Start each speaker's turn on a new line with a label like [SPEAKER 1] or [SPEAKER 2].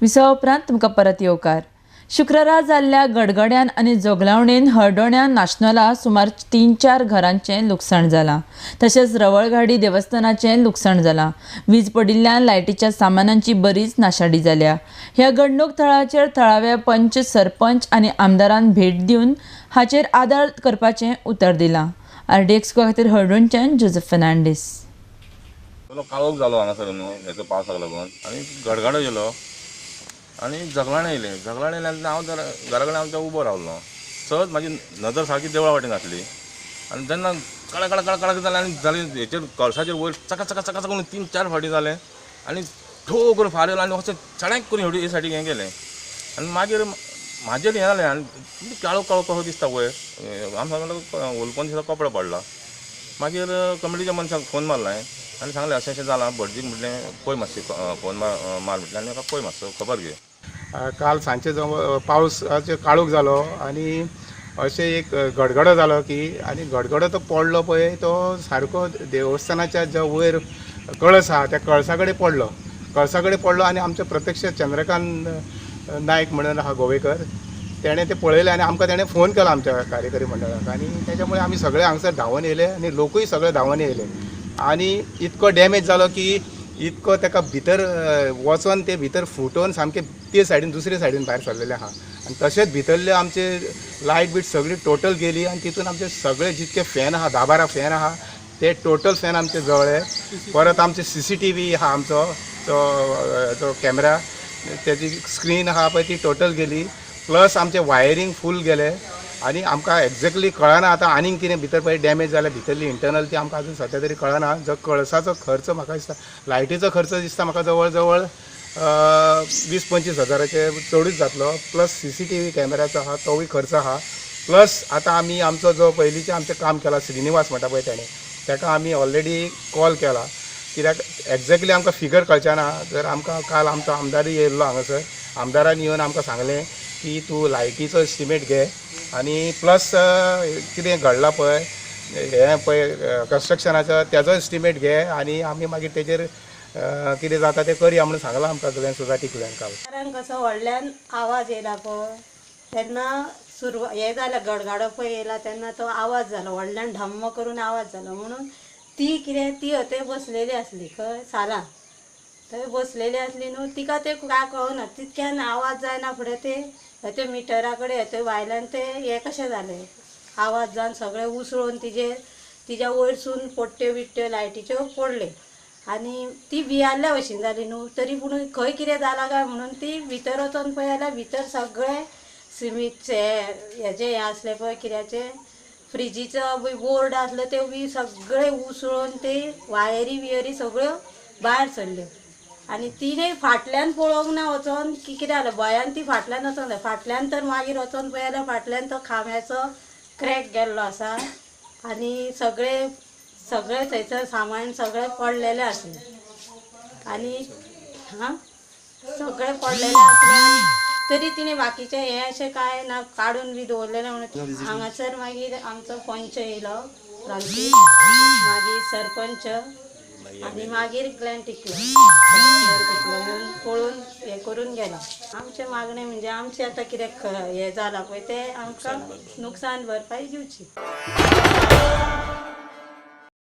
[SPEAKER 1] Visa उपरांत तुमकां परत येवकार। शुक्रारा जाल्ल्या गडगड्यान आनी जोगलावणेन हळडोण्या नाशनला सुमार 3-4 घरांचें लुकसाण जालां। तशेंच रवळगाडी देवस्थानाचें लुकसाण जालां। वीज पडिल्ल्यान लायटीच्या सामानांची बरीच नाशाडी जाल्या। ह्या घडणूक थळाचेर थळाव्या पंच, सरपंच आनी आमदारान भेट दिवन हाचेर आदार करपाचें उतर दिलां। RDX खातीर हळडोणच्यान जोसेफ फर्नांडीस।
[SPEAKER 2] काळोख जालो हांगासर न्हू हेचो पावसाक लागून आनी गडगडो येयलो आनी जगलाण येयलें येयल्यान हांव घरा कडेन आमच्या उबो रावलो। चड म्हाजी नदर सारकी देवळा वाटेन आसली आनी जेन्ना कळक कळक कळक कळक जालें आनी जालें हेचेर कळसाचेर वयर चका चका चका करून 3-4 फावटी जालें आनी ठो करून फार येयलो आनी अशें चडेक करून हे सायडीक हें गेलें आनी मागीर म्हाजेर हें जालें आनी काळोख काळोख कसो दिसता वयर आमकां ओलकोन दिसता कपडो पडला। मागीर कमिटीच्या मनशाक फोन मारलो आनी सांगलें अशें अशें जालां भटजीक म्हटलें पळय मातशें फोन मार म्हटलें आनी म्हाका पळय मातसो खबर घे।
[SPEAKER 3] काल सांजचे पावसाचो काळोख जालो आनी अशें एक गडगडो जालो की आनी गडगडो तो पडलो पळय तो सारको देवस्थानाच्या जो वयर कळस आहा त्या कळसा कडेन पडलो आनी आमचे प्रत्यक्ष चंद्रकांत नायक म्हणून आहा गोवेकर तेणें ते पळयलें आनी आमकां तेणें फोन केलो आमच्या कार्यकारी मंडळाक आनी त्याच्यामुळे आमी सगळे हांगसर धांवून येयले आनी लोकूय सगळे धांवून येयले आनी इतको डॅमेज जालो की इतको ताका भितर वचोन ते भितर फुटोवन सामके ते सायडीन दुसरे सायडीन भायर सरलेले आहा आनी तशेंच भितरले आमचे लायट बीट सगळी टोटल गेली आनी तितून आमचे सगळे जितके फॅन आहा 10-12 फॅन आहा ते टोटल फॅन आमचे जळ्ळे। परत आमचे CCTV आहा आमचो तो कॅमेरा त्याची स्क्रीन आहा पळय ती टोटल गेली प्लस आमचे वायरींग फूल गेले आनी आमकां एक्झॅक्टली कळना आतां आनीक कितें भितर पळय डॅमेज जाल्यार भितरली इंटरनल ती आमकां अजून सद्या तरी कळना। जो कळसाचो खर्च म्हाका दिसता लायटीचो खर्च दिसता म्हाका जवळ जवळ 20-25 हजाराचे चडूच जातलो प्लस CCTV कॅमेराचो आहा तोवूय खर्च आहा प्लस आतां आमी आमचो जो पयलींचें आमचें काम केलां श्रीनिवास म्हणटा पळय तेणें ताका आमी ऑलरेडी कॉल केला कित्याक एक्झॅक्टली आमकां फिगर कळचना जर आमकां काल आमचो आमदारूय येयल्लो हांगासर आमदारान येवन आमकां सांगलें की तूं लायटीचो एस्टिमेट घे आनी प्लस कितें घडलां पळय हें पळय कन्स्ट्रक्शनाचो तेजो एस्टिमेट घे आनी आमी मागीर तेजेर कितें जाता तें करया म्हणून सांगलां आमकां कडल्यान सोसायटी कडल्यान काल।
[SPEAKER 4] कसो व्हडल्यान आवाज येयला पळय तेन्ना हें जालें गडगडो पळय येयला तेन्ना तो आवाज जालो व्हडल्यान ढम्म करून आवाज जालो म्हणून ती थंय बसलेली आसली खंय साला थंय बसलेली आसली न्हू तिका ते काय कळना तितक्यान आवाज जायना फुडें ते मिटरा कडेन थंय भायल्यान ते हें कशें जालें आवाज जावन सगळें उसळून तिच्या वयरसून पोट्ट्यो बिट्ट्यो लायटीच्यो पडले आनी ती भियाल्ल्या भशेन जाली न्हू तरी पूण खंय कितें जालां काय म्हणून ती भितर वचोन पळय जाल्यार भितर सगळें सिमीटचे हेजे हें आसलें पळय कित्याचें फ्रिजीचो बोर्ड आसलो ते बी सगळे उसळून ते वायरी बियरी सगळ्यो भायर सरल्यो आनी तिणें फाटल्यान पळोवंक ना वचोन की कितें जालें भयान ती फाटल्यान वचोंक जाय फाटल्यान तर मागीर वचोन पळय जाल्यार फाटल्यान तो खांब्याचो क्रॅक गेल्लो आसा आनी सगळें थंयसर सामान सगळें पडलेलें आसलें आनी सगळें पडलेलें आसलें तरी तिणें बाकीचें हें अशें कांय ना काडून बी दवरलेलें म्हणून हांगासर मागीर आमचो पंच येयलो रामजी मागीर सरपंच आनी मागीर ग्लॅन टिकलो येवन पळोवन हें करून गेलो। आमचें मागणें म्हणजे आमचें आतां कितें हें जालां पळय तें आमकां नुकसाण भरपाई दिवची।